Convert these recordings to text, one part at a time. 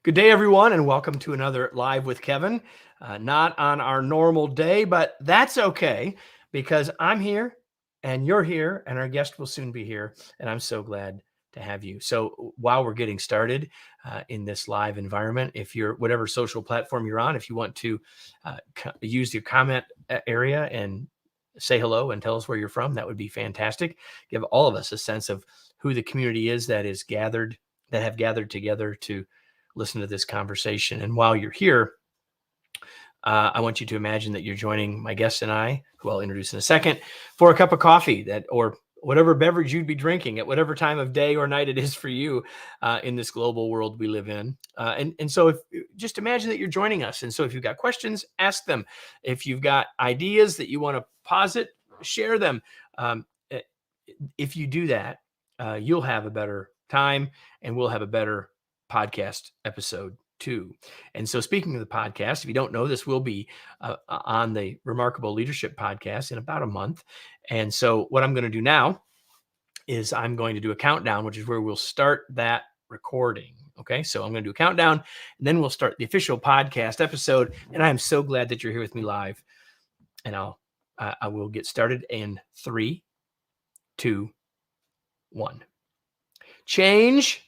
Good day, everyone, and welcome to another Live with Kevin. Not on our normal day, but that's okay because I'm here and you're here and our guest will soon be here. And I'm so glad to have you. So while we're getting started in this live environment, if you're whatever social platform you're on, if you want to use your comment area and say hello and tell us where you're from, that would be fantastic. Give all of us a sense of who the community is that have gathered together to listen to this conversation. And while you're here, I want you to imagine that you're joining my guest and I, who I'll introduce in a second, for a cup of coffee or whatever beverage you'd be drinking at whatever time of day or night it is for you in this global world we live in. And so just imagine that you're joining us. And so if you've got questions, ask them. If you've got ideas that you want to posit, share them. If you do that, you'll have a better time and we'll have a better podcast episode too. And so speaking of the podcast, if you don't know, this will be on the Remarkable Leadership podcast in about a month. And so what I'm going to do now is I'm going to do a countdown, which is where we'll start that recording. Okay. So I'm going to do a countdown and then we'll start the official podcast episode. And I am so glad that you're here with me live. And I will get started in 3, 2, 1. Change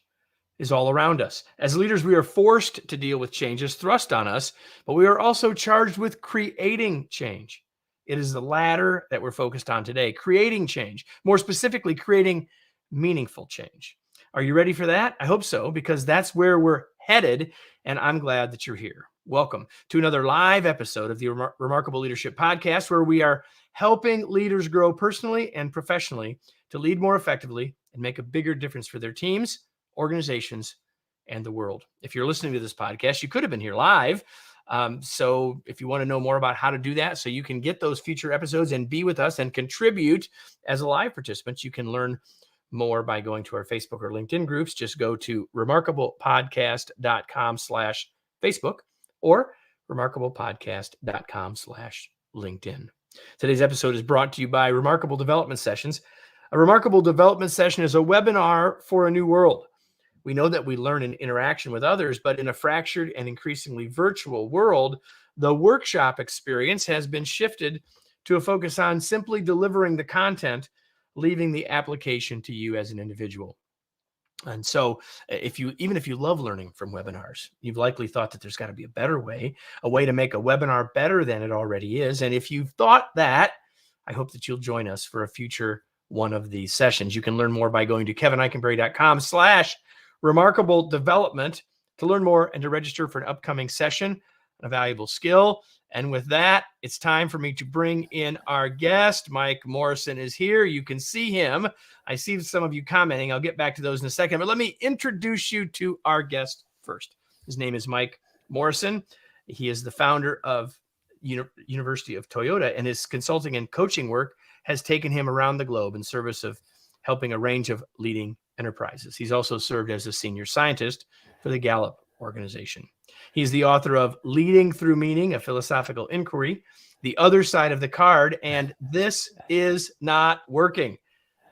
is all around us. As leaders, we are forced to deal with changes thrust on us, but we are also charged with creating change. It is the latter that we're focused on today, creating change, more specifically, creating meaningful change. Are you ready for that? I hope so, because that's where we're headed, and I'm glad that you're here. Welcome to another live episode of the Remarkable Leadership Podcast, where we are helping leaders grow personally and professionally to lead more effectively and make a bigger difference for their teams, organizations, and the world. If you're listening to this podcast, you could have been here live. So if you want to know more about how to do that, so you can get those future episodes and be with us and contribute as a live participant, you can learn more by going to our Facebook or LinkedIn groups. Just go to remarkablepodcast.com/Facebook or remarkablepodcast.com/LinkedIn. Today's episode is brought to you by Remarkable Development Sessions. A Remarkable Development Session is a webinar for a new world. We know that we learn in interaction with others, but in a fractured and increasingly virtual world, the workshop experience has been shifted to a focus on simply delivering the content, leaving the application to you as an individual. And so even if you love learning from webinars, you've likely thought that there's got to be a better way, a way to make a webinar better than it already is. And if you've thought that, I hope that you'll join us for a future one of these sessions. You can learn more by going to kevinikenberry.com/remarkable development to learn more and to register for an upcoming session, a valuable skill. And with that, it's time for me to bring in our guest. Mike Morrison is here. You can see him. I see some of you commenting. I'll get back to those in a second, but let me introduce you to our guest first. His name is Mike Morrison. He is the founder of University of Toyota, and his consulting and coaching work has taken him around the globe in service of helping a range of leading enterprises. He's also served as a senior scientist for the Gallup organization. He's the author of Leading Through Meaning, a philosophical inquiry, The Other Side of the Card, and This Is Not Working.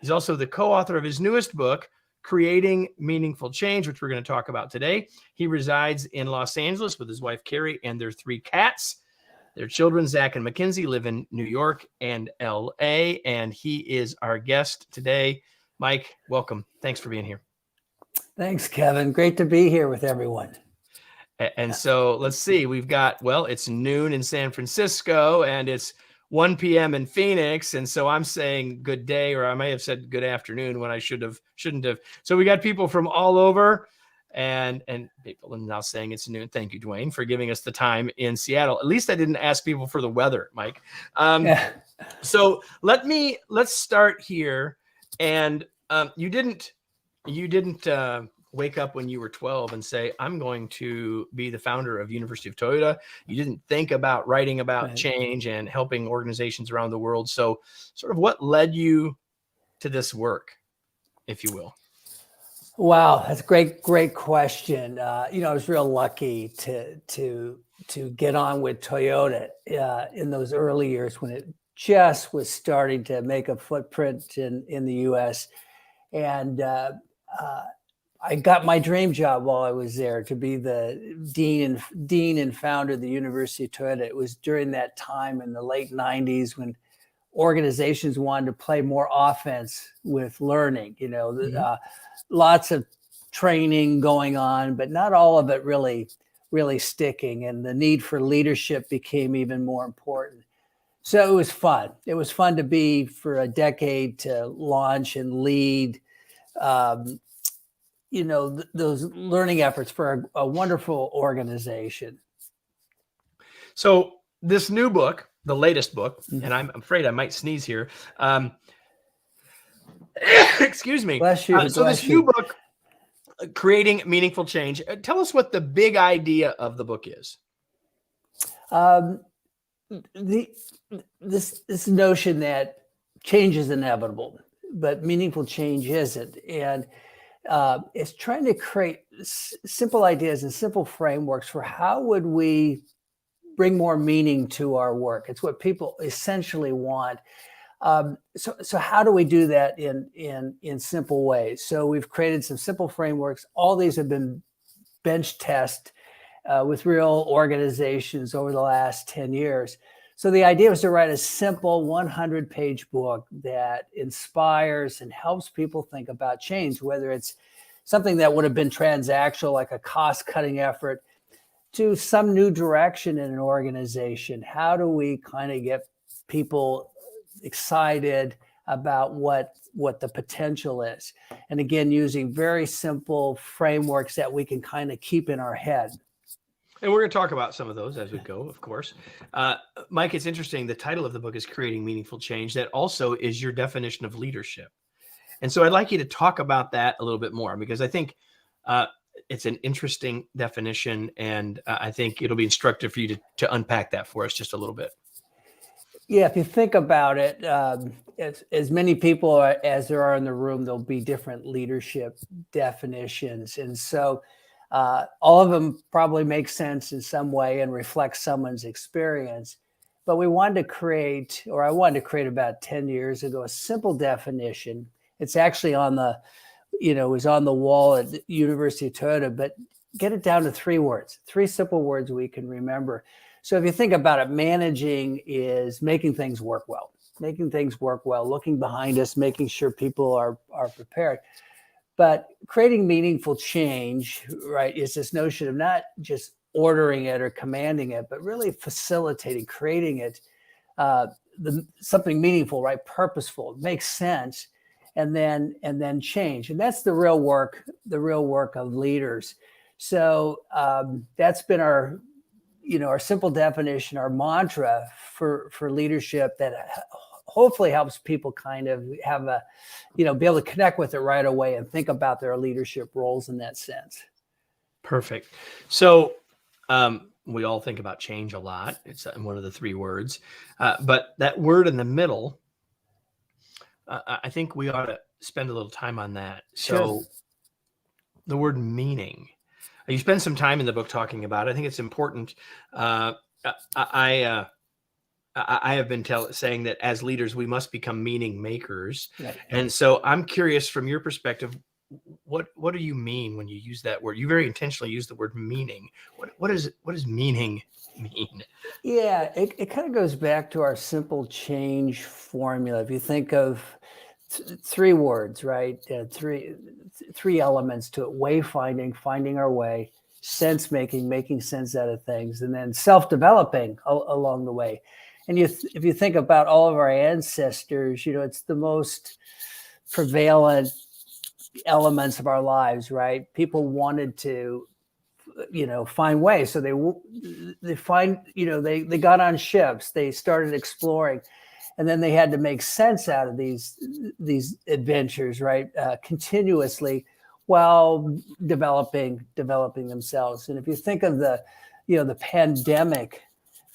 He's also the co-author of his newest book, Creating Meaningful Change, which we're going to talk about today. He resides in Los Angeles with his wife, Carrie, and their 3 cats. Their children, Zach and Mackenzie, live in New York and LA, and he is our guest today. Mike, welcome. Thanks for being here. Thanks, Kevin. Great to be here with everyone. And so let's see, we've got, it's noon in San Francisco and it's 1 p.m. in Phoenix. And so I'm saying good day, or I may have said good afternoon when I shouldn't have. So we got people from all over. And people are now saying it's noon. Thank you, Dwayne, for giving us the time in Seattle. At least I didn't ask people for the weather, Mike. So let's start here. And you didn't wake up when you were 12 and say, I'm going to be the founder of University of Toyota. You didn't think about writing about change and helping organizations around the world. So sort of what led you to this work, if you will? Wow, that's a great question. I was real lucky to get on with Toyota in those early years when it just was starting to make a footprint in the U.S. And I got my dream job while I was there, to be the dean and founder of the University of Toyota. It was during that time in the late 90s when organizations wanted to play more offense with learning, lots of training going on, but not all of it really sticking. And the need for leadership became even more important. So it was fun. It was fun to be for a decade to launch and lead, those learning efforts for a wonderful organization. So this new book, the latest book, and I'm afraid I might sneeze here. Excuse me. Bless you. So this new book, Creating Meaningful Change. Tell us what the big idea of the book is. This notion that change is inevitable, but meaningful change isn't, and it's trying to create simple ideas and simple frameworks for how would we bring more meaning to our work. It's what people essentially want. So how do we do that in simple ways? So we've created some simple frameworks. All these have been bench tested with real organizations over the last 10 years. So the idea was to write a simple 100-page book that inspires and helps people think about change, whether it's something that would have been transactional, like a cost-cutting effort, to some new direction in an organization. How do we kind of get people excited about what the potential is? And again, using very simple frameworks that we can kind of keep in our head. And we're going to talk about some of those as we go, of course. Mike, it's interesting. The title of the book is Creating Meaningful Change. That also is your definition of leadership. And so I'd like you to talk about that a little bit more, because I think it's an interesting definition, and I think it'll be instructive for you to unpack that for us just a little bit. Yeah, if you think about it, as many people as there are in the room, there'll be different leadership definitions. And so all of them probably make sense in some way and reflect someone's experience. But I wanted to create about 10 years ago, a simple definition. It's actually it was on the wall at the University of Toyota, but get it down to 3 words, 3 simple words we can remember. So if you think about it, managing is making things work well, looking behind us, making sure people are prepared. But creating meaningful change, right, is this notion of not just ordering it or commanding it, but really facilitating, creating it, something meaningful, right, purposeful, makes sense, and then change. And that's the real work of leaders. So that's been our simple definition, our mantra for leadership, that hopefully helps people kind of have be able to connect with it right away and think about their leadership roles in that sense. Perfect. So we all think about change a lot. It's one of the 3 words, but that word in the middle, I think we ought to spend a little time on that. So Sure. The word meaning, you spend some time in the book talking about it. I think it's important. I have been saying that as leaders, we must become meaning makers. Right. And so I'm curious, from your perspective, what do you mean when you use that word? You very intentionally use the word meaning. What does meaning mean? Yeah, it kind of goes back to our simple change formula. If you think of 3 words, right? Three elements to it: wayfinding, finding our way; sense making, making sense out of things; and then self-developing along the way. And if you think about all of our ancestors, it's the most prevalent elements of our lives, right? People wanted to, find ways. So they got on ships, they started exploring, and then they had to make sense out of these adventures, right? Continuously, while developing themselves. And if you think of the pandemic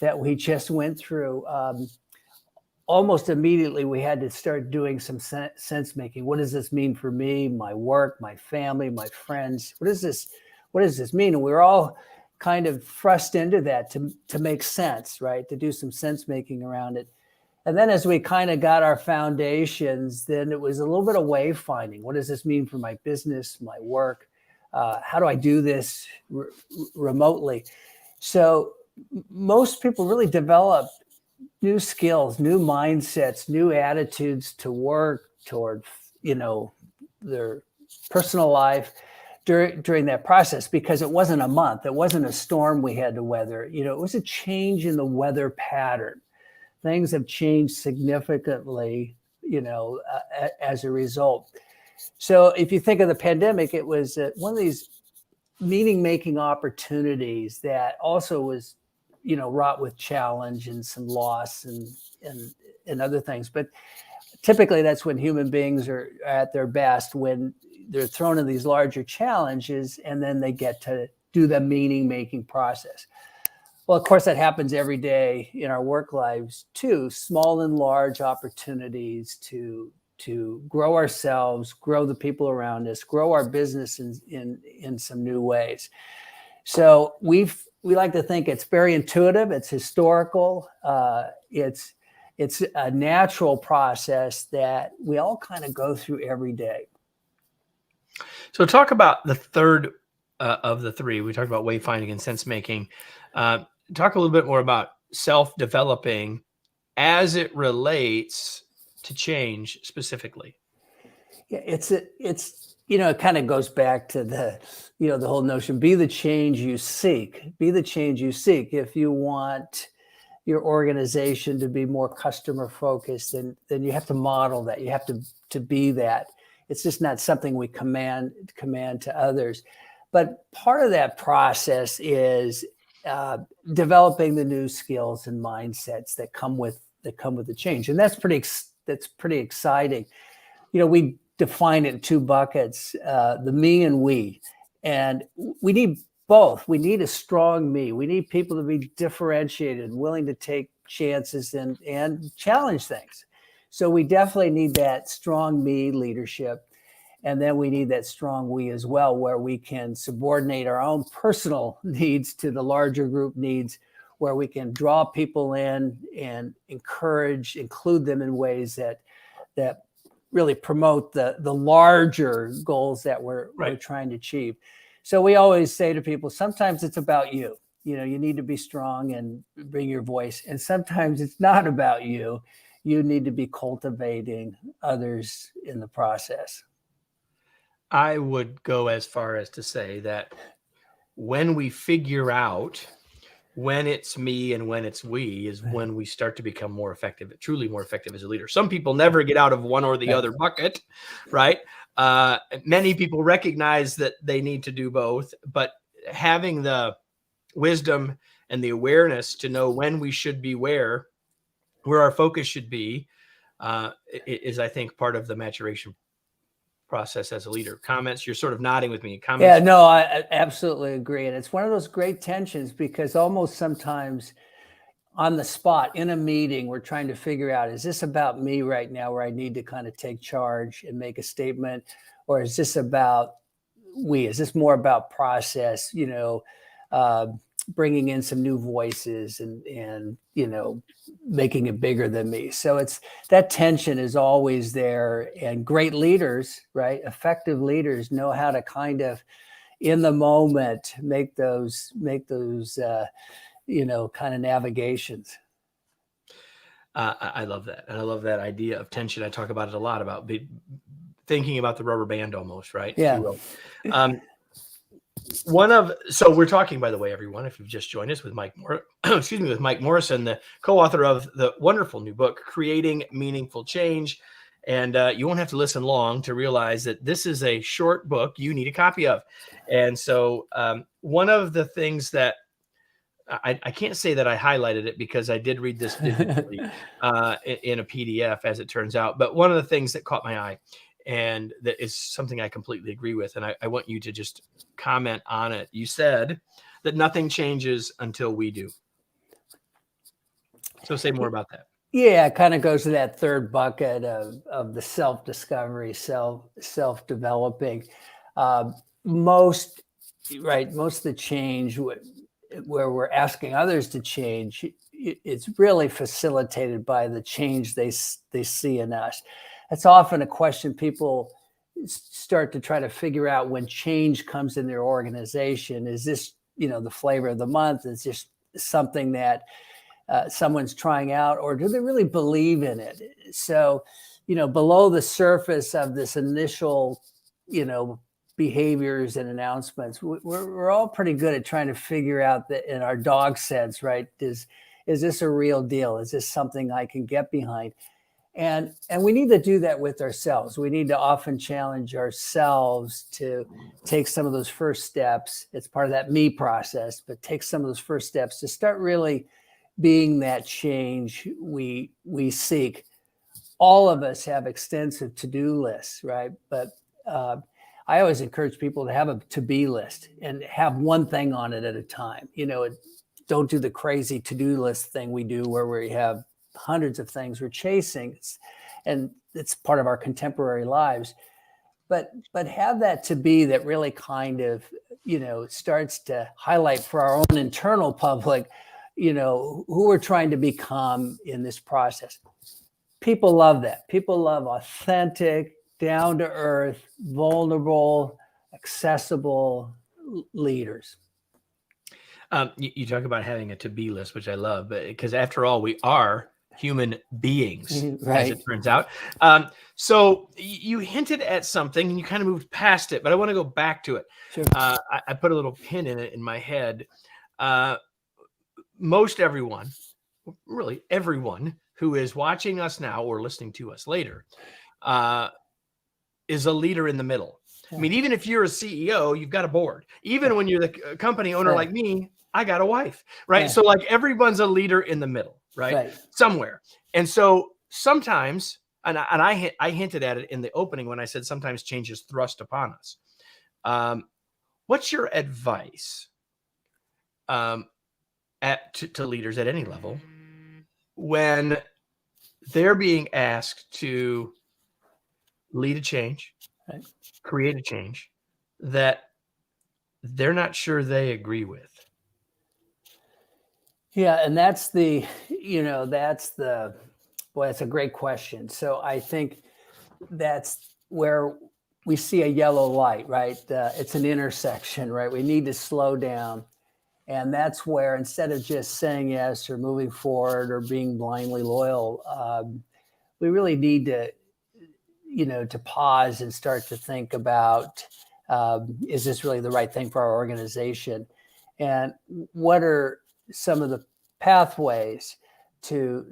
that we just went through, almost immediately we had to start doing some sense making. What does this mean for me, my work, my family, my friends? What does this mean? And we were all kind of thrust into that to make sense, right? To do some sense making around it. And then as we kind of got our foundations, then it was a little bit of wayfinding. What does this mean for my business, my work? How do I do this remotely? So most people really develop new skills, new mindsets, new attitudes to work toward, their personal life during that process, because it wasn't a month, it wasn't a storm we had to weather. It was a change in the weather pattern. Things have changed significantly, as a result. So if you think of the pandemic, it was one of these meaning-making opportunities that also was, wrought with challenge and some loss and other things. But typically that's when human beings are at their best, when they're thrown in these larger challenges and then they get to do the meaning-making process. Well, of course, that happens every day in our work lives too, small and large opportunities to grow ourselves, grow the people around us, grow our business in some new ways. So we like to think it's very intuitive, it's historical, it's a natural process that we all kind of go through every day. So talk about the third of the three. We talked about wayfinding and sense making. Talk a little bit more about self-developing as it relates to change specifically. Yeah, it kind of goes back to the whole notion, be the change you seek. Be the change you seek. If you want your organization to be more customer focused, then you have to model that. You have to be that. It's just not something we command to others. But part of that process is developing the new skills and mindsets that come with the change, and that's pretty exciting. We define it in two buckets: the me and we, and we need both. We need a strong me. We need people to be differentiated, willing to take chances and challenge things. So we definitely need that strong me leadership. And then we need that strong we as well, where we can subordinate our own personal needs to the larger group needs, where we can draw people in and include them in ways that really promote the larger goals that we're trying to achieve. So we always say to people, sometimes it's about you. You need to be strong and bring your voice. And sometimes it's not about you. You need to be cultivating others in the process. I would go as far as to say that when we figure out when it's me and when it's we is when we start to become more effective, truly more effective as a leader. Some people never get out of one or the other bucket, right? Many people recognize that they need to do both, but having the wisdom and the awareness to know when we should be where our focus should be is, I think, part of the maturation process as a leader. Comments? You're sort of nodding with me. Comments? Yeah, no, I absolutely agree. And it's one of those great tensions, because almost sometimes on the spot in a meeting, we're trying to figure out, is this about me right now, where I need to kind of take charge and make a statement? Or is this about we? Is this more about process, bringing in some new voices and making it bigger than me? So it's that tension is always there, and great leaders, right? Effective leaders know how to kind of in the moment make those kind of navigations. I love that. And I love that idea of tension. I talk about it a lot, about thinking about the rubber band almost, right? Yeah. So we're talking, by the way, everyone, if you've just joined us, with Mike Morrison, the co-author of the wonderful new book, Creating Meaningful Change. And you won't have to listen long to realize that this is a short book you need a copy of. And so one of the things that I can't say that I highlighted it, because I did read this digitally in a PDF, as it turns out. But one of the things that caught my eye, and that is something I completely agree with, and I want you to just comment on it. You said that nothing changes until we do. So say more about that. Yeah, it kind of goes to that third bucket of the self-discovery, self-developing. Most of the change where we're asking others to change, it's really facilitated by the change they see in us. That's often a question people start to try to figure out when change comes in their organization. Is this, the flavor of the month? Is this something that someone's trying out, or do they really believe in it? So, below the surface of this initial, behaviors and announcements, we're all pretty good at trying to figure out that in our dog sense, right? Is this a real deal? Is this something I can get behind? And we need to do that with ourselves. We need to often challenge ourselves to take some of those first steps. It's part of that me process, but take some of those first steps to start really being that change we seek. All of us have extensive to-do lists, right? But I always encourage people to have a to-be list and have one thing on it at a time. Don't do the crazy to-do list thing we do where we have hundreds of things we're chasing, and it's part of our contemporary lives. But have that to be that really kind of, starts to highlight for our own internal public, who we're trying to become in this process. People love that. People love authentic, down to earth, vulnerable, accessible leaders. You talk about having a to-be list, which I love, because after all, we are human beings, right, as it turns out. So you hinted at something and you kind of moved past it, but I want to go back to it. Sure. I put a little pin in it in my head. Most everyone, really everyone who is watching us now or listening to us later, is a leader in the middle. Yeah. I mean, even if you're a CEO, you've got a board. Even when you're the company owner like me, I got a wife, right? Yeah. So like everyone's a leader in the middle, right? Somewhere. And so sometimes, and I hinted at it in the opening when I said sometimes change is thrust upon us. What's your advice to leaders at any level when they're being asked to lead a change, create a change that they're not sure they agree with? Yeah, and that's the boy, that's a great question. So I think that's where we see a yellow light, right? It's an intersection, right? We need to slow down. And that's where, instead of just saying yes or moving forward or being blindly loyal, we really need to, to pause and start to think about, is this really the right thing for our organization? And what are some of the pathways to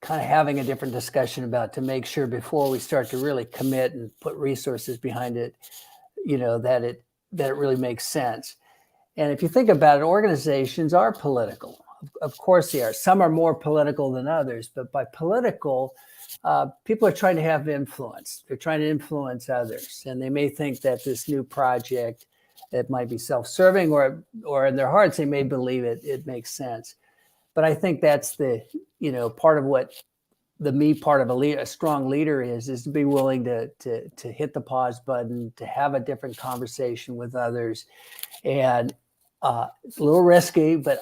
kind of having a different discussion about, to make sure before we start to really commit and put resources behind it, that it really makes sense. And if you think about it, organizations are political. Of course they are. Some are more political than others, but by political, people are trying to have influence. They're trying to influence others. And they may think that this new project, it might be self-serving, or in their hearts, they may believe it makes sense. But I think that's the, part of what the me part of a strong leader is to be willing to hit the pause button, to have a different conversation with others. And it's a little risky, but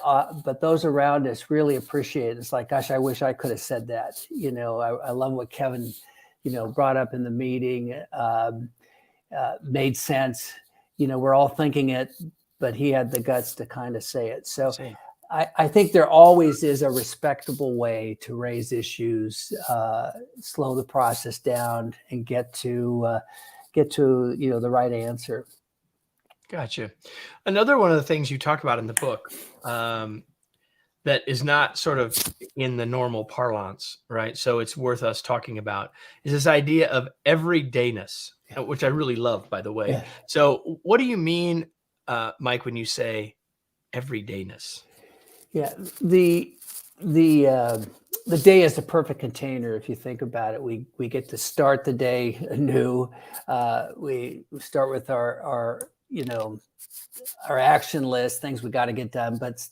those around us really appreciate it. It's like, gosh, I wish I could have said that. I love what Kevin, brought up in the meeting. Made sense. We're all thinking it, but he had the guts to kind of say it. So I think there always is a respectable way to raise issues, slow the process down, and get to the right answer. Gotcha. Another one of the things you talk about in the book that is not sort of in the normal parlance, right? So it's worth us talking about, is this idea of everydayness, which I really love, by the way. Yeah. So what do you mean, Mike, when you say everydayness? Yeah, the day is the perfect container. If you think about it, we get to start the day anew. We start with our action list, things we got to get done. But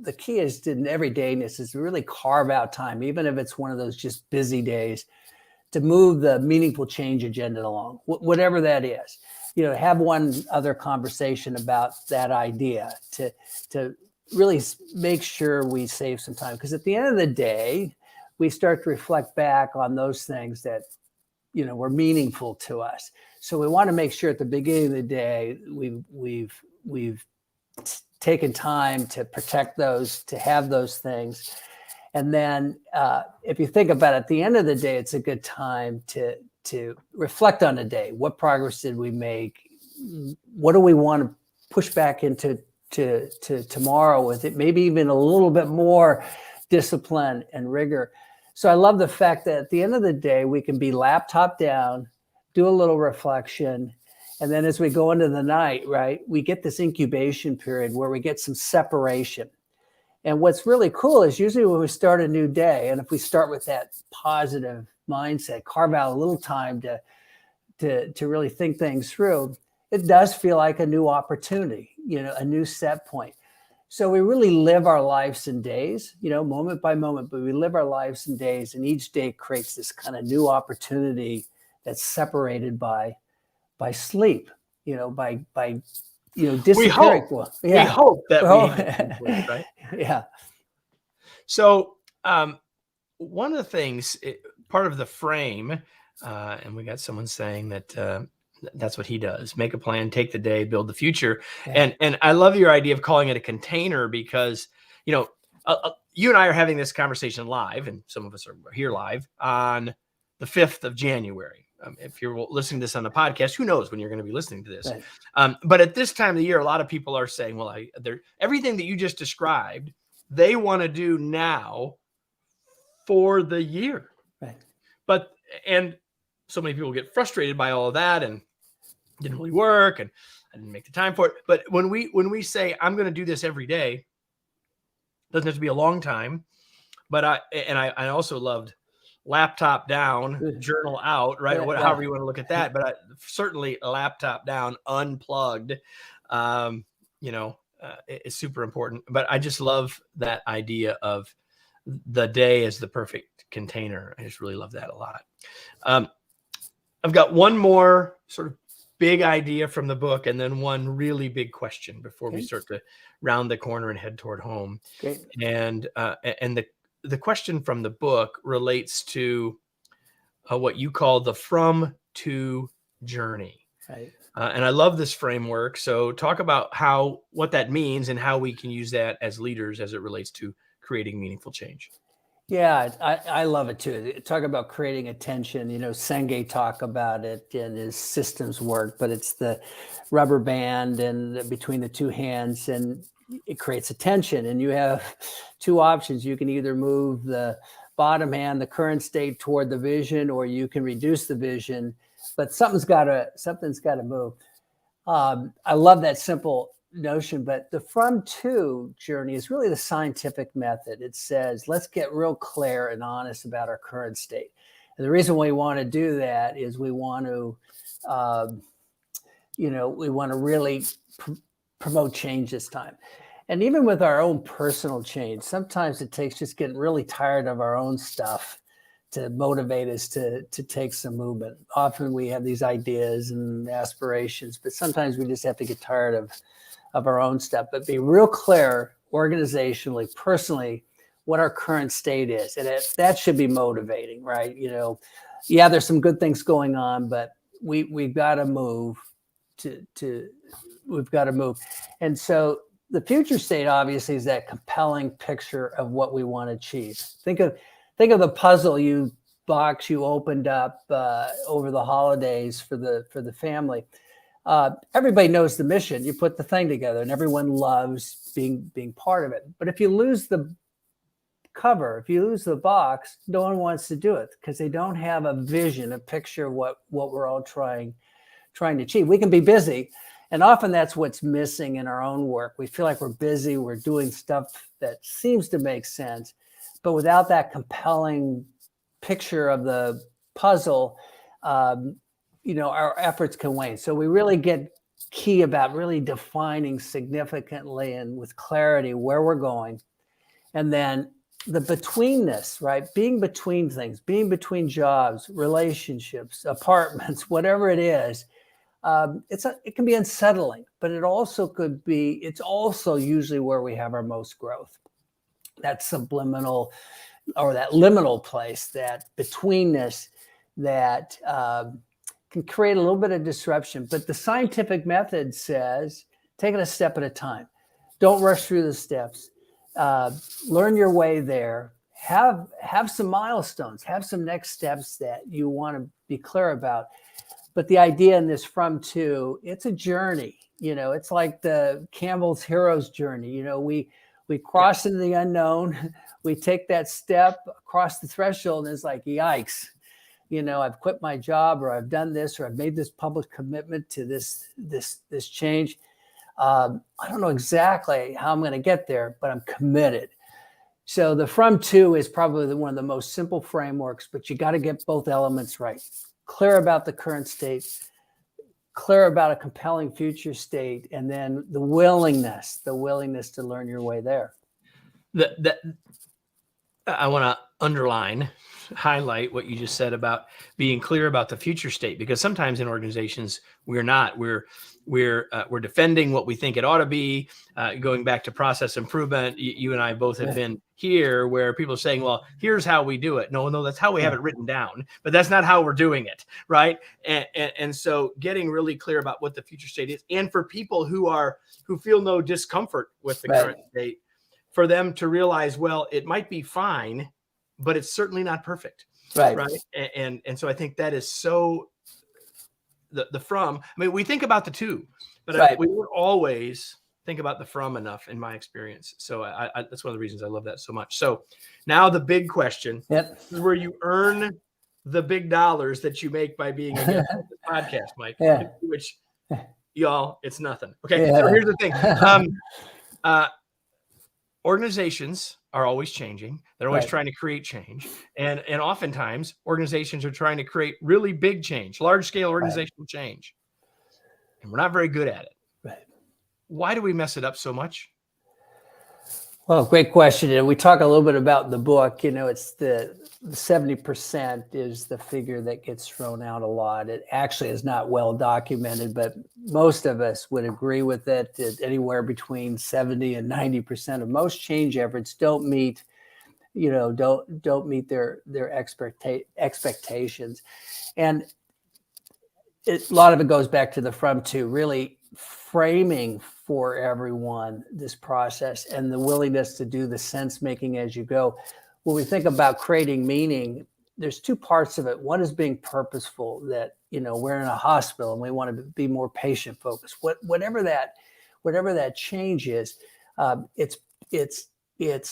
the key is in everydayness is to really carve out time, even if it's one of those just busy days, to move the meaningful change agenda along, whatever that is. Have one other conversation about that idea to really make sure we save some time. Because at the end of the day, we start to reflect back on those things that were meaningful to us. So we want to make sure at the beginning of the day we've taken time to protect those, to have those things. And then if you think about it, at the end of the day, it's a good time to reflect on the day. What progress did we make? What do we want to push back into to tomorrow with it? Maybe even a little bit more discipline and rigor. So I love the fact that at the end of the day, we can be laptop down, do a little reflection. And then as we go into the night, right, we get this incubation period where we get some separation. And what's really cool is usually when we start a new day, and if we start with that positive mindset, carve out a little time to really think things through, it does feel like a new opportunity, a new set point. So we really live our lives in days, moment by moment, but we live our lives in days, and each day creates this kind of new opportunity that's separated by sleep, by disappearing. We hope that we have, right? Yeah. So one of the things, part of the frame, and we got someone saying that that's what he does: make a plan, take the day, build the future. Yeah. And I love your idea of calling it a container, because you and I are having this conversation live, and some of us are here live on the 5th of January. If you're listening to this on the podcast, who knows when you're going to be listening to this? Right. But at this time of the year, a lot of people are saying, well, everything that you just described, they want to do now for the year. Right. And so many people get frustrated by all of that, and didn't really work, and I didn't make the time for it. But when we say, I'm going to do this every day, doesn't have to be a long time. But I also loved laptop down, journal out, right? However you want to look at that. But certainly laptop down, unplugged, is super important. But I just love that idea of the day as the perfect container. I just really love that a lot. I've got one more sort of big idea from the book, and then one really big question before we start to round the corner and head toward home. Okay. And the question from the book relates to what you call the from to journey. Right. And I love this framework. So talk about what that means and how we can use that as leaders as it relates to creating meaningful change. Yeah, I love it too. Talk about creating attention. Senge talk about it in his systems work, but it's the rubber band and between the two hands, and it creates attention. And you have two options. You can either move the bottom hand, the current state, toward the vision, or you can reduce the vision. But something's got to move. I love that simple notion, but the from to journey is really the scientific method. It says, let's get real clear and honest about our current state. And the reason we want to do that is we want to, really promote change this time. And even with our own personal change, sometimes it takes just getting really tired of our own stuff to motivate us to take some movement. Often we have these ideas and aspirations, but sometimes we just have to get tired of our own stuff, but be real clear organizationally, personally, what our current state is. And that should be motivating, right? There's some good things going on, but we've got to move we've got to move. And so the future state obviously is that compelling picture of what we want to achieve. Think of the puzzle box you opened up over the holidays for the family. Everybody knows the mission. You put the thing together, and everyone loves being part of it. But if you lose the cover, if you lose the box, no one wants to do it because they don't have a vision, a picture of what we're all trying to achieve. We can be busy, and often that's what's missing in our own work. We feel like we're busy, we're doing stuff that seems to make sense, but without that picture of the puzzle, our efforts can wane. So we really get key about really defining significantly and with clarity where we're going. And then the betweenness, right? Being between things, being between jobs, relationships, apartments, whatever it is, it can be unsettling, but it's also usually where we have our most growth. That subliminal or that liminal place, that betweenness that can create a little bit of disruption. But the scientific method says, take it a step at a time. Don't rush through the steps. Learn your way there. Have some milestones. Have some next steps that you want to be clear about. But the idea in this from to, it's a journey. It's like the Campbell's hero's journey. We cross into the unknown. We take that step across the threshold, and it's like, yikes. I've quit my job, or I've done this, or I've made this public commitment to this change. I don't know exactly how I'm going to get there, but I'm committed. So the from to is probably one of the most simple frameworks, but you got to get both elements right. Clear about the current state, clear about a compelling future state, and then the willingness to learn your way there. I want to highlight what you just said about being clear about the future state, because sometimes in organizations we're not. We're defending what we think it ought to be. Going back to process improvement, you and I both have been here, where people are saying, "Well, here's how we do it." No, that's how we have it written down, but that's not how we're doing it, right? And so, getting really clear about what the future state is, and for people who feel no discomfort with the current state, for them to realize, well, it might be fine, but it's certainly not perfect, right? And so I think that is so. The from, I mean, we think about the to, but we don't always think about the from enough, in my experience. So that's one of the reasons I love that so much. So now the big question is where you earn the big dollars that you make by being a guest on this podcast, Mike. Which, y'all, it's nothing. Okay, so here's the thing. Organizations are always changing. They're always trying to create change. And oftentimes organizations are trying to create really big change, large scale organizational change. And we're not very good at it. Why do we mess it up so much? Well, great question. And we talk a little bit about in the book, it's the 70% is the figure that gets thrown out a lot. It actually is not well documented, but most of us would agree with it. That anywhere between 70 and 90% of most change efforts don't meet, don't meet their expectations. And a lot of it goes back to the from to, really framing for everyone this process and the willingness to do the sense making as you go. When we think about creating meaning, there's two parts of it. One is being purposeful, that we're in a hospital and we want to be more patient focused. Whatever that change is, it's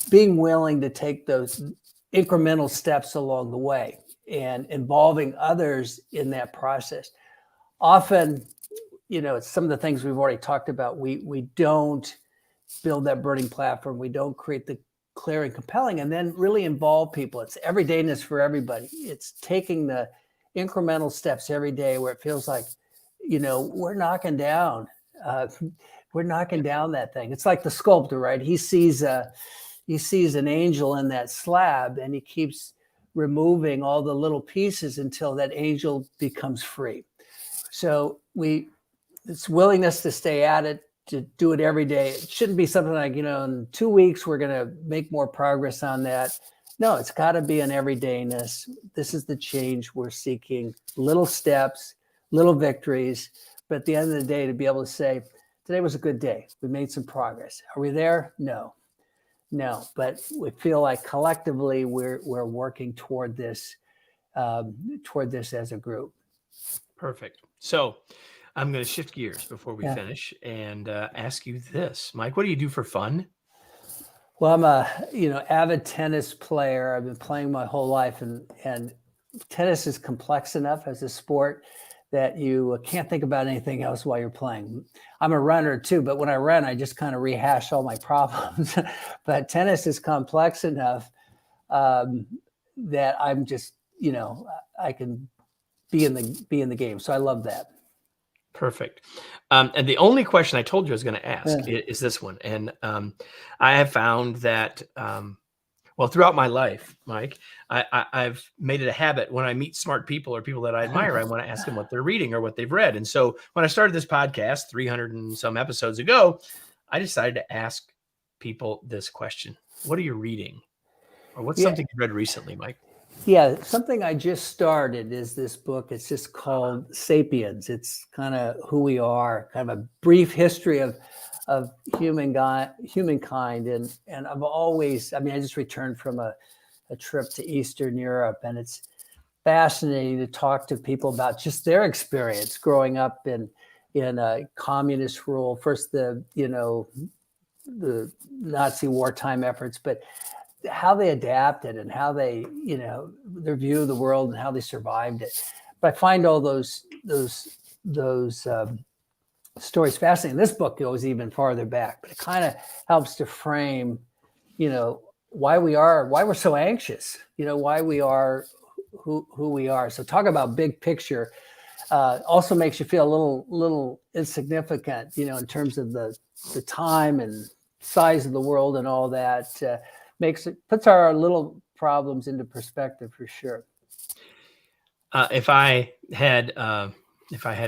being willing to take those incremental steps along the way and involving others in that process. Often, it's some of the things we've already talked about. We don't build that burning platform. We don't create the clear and compelling, and then really involve people. It's everydayness for everybody. It's taking the incremental steps every day where it feels like, we're knocking down that thing. It's like the sculptor, right? He sees an angel in that slab, and he keeps removing all the little pieces until that angel becomes free. So it's willingness to stay at it, to do it every day. It shouldn't be something like, in 2 weeks, we're going to make more progress on that. No, it's got to be an everydayness. This is the change we're seeking. Little steps, little victories. But at the end of the day, to be able to say, today was a good day. We made some progress. Are we there? No. But we feel like collectively we're working toward this as a group. Perfect. So I'm going to shift gears before we finish and ask you this, Mike. What do you do for fun? Well, I'm a avid tennis player. I've been playing my whole life, and tennis is complex enough as a sport that you can't think about anything else while you're playing. I'm a runner too, but when I run, I just kind of rehash all my problems. But tennis is complex enough that I'm just, I can be in the game. So I love that. Perfect. And the only question I told you I was going to ask is this one. And I have found that, throughout my life, Mike, I've made it a habit when I meet smart people or people that I admire, I want to ask them what they're reading or what they've read. And so when I started this podcast 300 and some episodes ago, I decided to ask people this question. What are you reading? Or what's something you read recently, Mike? Yeah, something I just started is this book. It's just called Sapiens. It's kind of who we are, kind of a brief history of humankind. And I've always, I mean, I just returned from a trip to Eastern Europe, and it's fascinating to talk to people about just their experience growing up in a communist rule. First, the Nazi wartime efforts, but how they adapted and how they, their view of the world and how they survived it. But I find all those stories fascinating. This book goes even farther back, but it kind of helps to frame, why we're so anxious, why we are who we are. So talk about big picture. Also makes you feel a little insignificant, in terms of the time and size of the world and all that. Puts our little problems into perspective for sure. If I had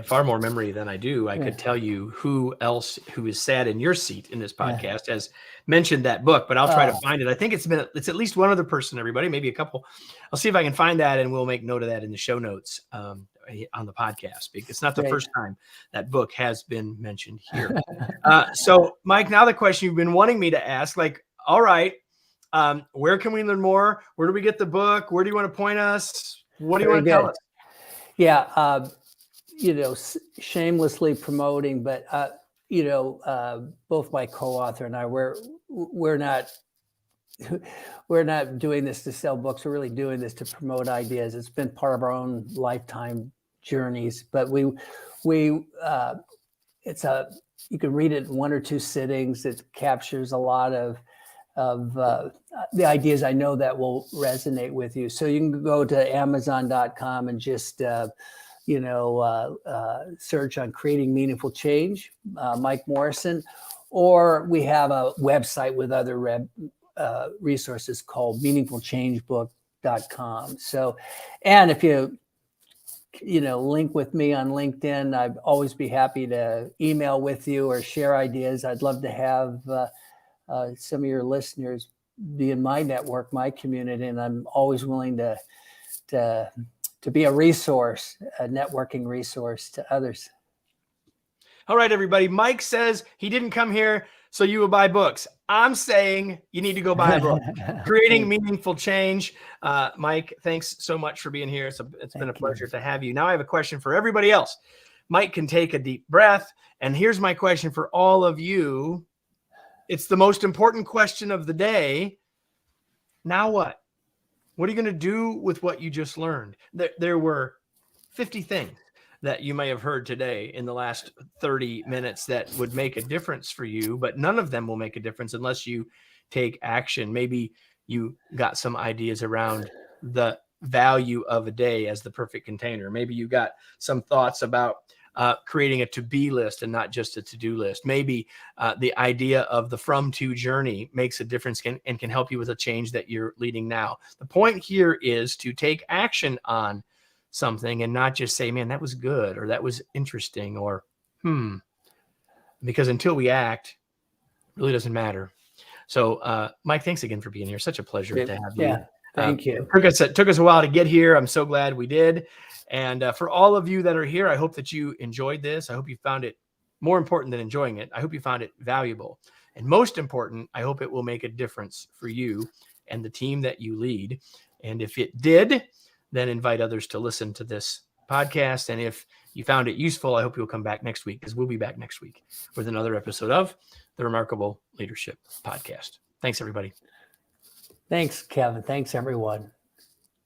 far more memory than I do, I could tell you who else who is sat in your seat in this podcast has mentioned that book, but I'll try to find it. I think it's at least one other person, everybody, maybe a couple. I'll see if I can find that, and we'll make note of that in the show notes on the podcast, because it's not the first time that book has been mentioned here. So Mike, now the question you've been wanting me to ask, all right, where can we learn more? Where do we get the book? Where do you want to point us? What do you want to tell us? Yeah. Shamelessly promoting, but, both my co-author and I, we're not doing this to sell books. We're really doing this to promote ideas. It's been part of our own lifetime journeys, but you can read it in 1 or 2 sittings. It captures a lot of the ideas I know that will resonate with you. So you can go to Amazon.com and just, search on Creating Meaningful Change, Mike Morrison, or we have a website with other resources called meaningfulchangebook.com. So, and if you link with me on LinkedIn, I'd always be happy to email with you or share ideas. I'd love to have some of your listeners be in my network, my community, and I'm always willing to be a resource, a networking resource to others. All right, everybody. Mike says he didn't come here so you will buy books. I'm saying you need to go buy a book. Creating Meaningful Change. Mike, thanks so much for being here. It's been a pleasure to have you. Now I have a question for everybody else. Mike can take a deep breath. And here's my question for all of you. It's the most important question of the day. Now what? What are you going to do with what you just learned? There were 50 things that you may have heard today in the last 30 minutes that would make a difference for you, but none of them will make a difference unless you take action. Maybe you got some ideas around the value of a day as the perfect container. Maybe you got some thoughts about creating a to-be list and not just a to-do list. Maybe the idea of the from-to journey makes a difference and can help you with a change that you're leading now. The point here is to take action on something and not just say, man, that was good, or that was interesting, or because until we act, it really doesn't matter. So Mike, thanks again for being here. Such a pleasure to have you. Yeah, thank you. It took us a while to get here. I'm so glad we did. And for all of you that are here, I hope that you enjoyed this. I hope you found it more important than enjoying it. I hope you found it valuable. And most important, I hope it will make a difference for you and the team that you lead. And if it did, then invite others to listen to this podcast. And if you found it useful, I hope you'll come back next week, because we'll be back next week with another episode of the Remarkable Leadership Podcast. Thanks, everybody. Thanks, Kevin. Thanks, everyone.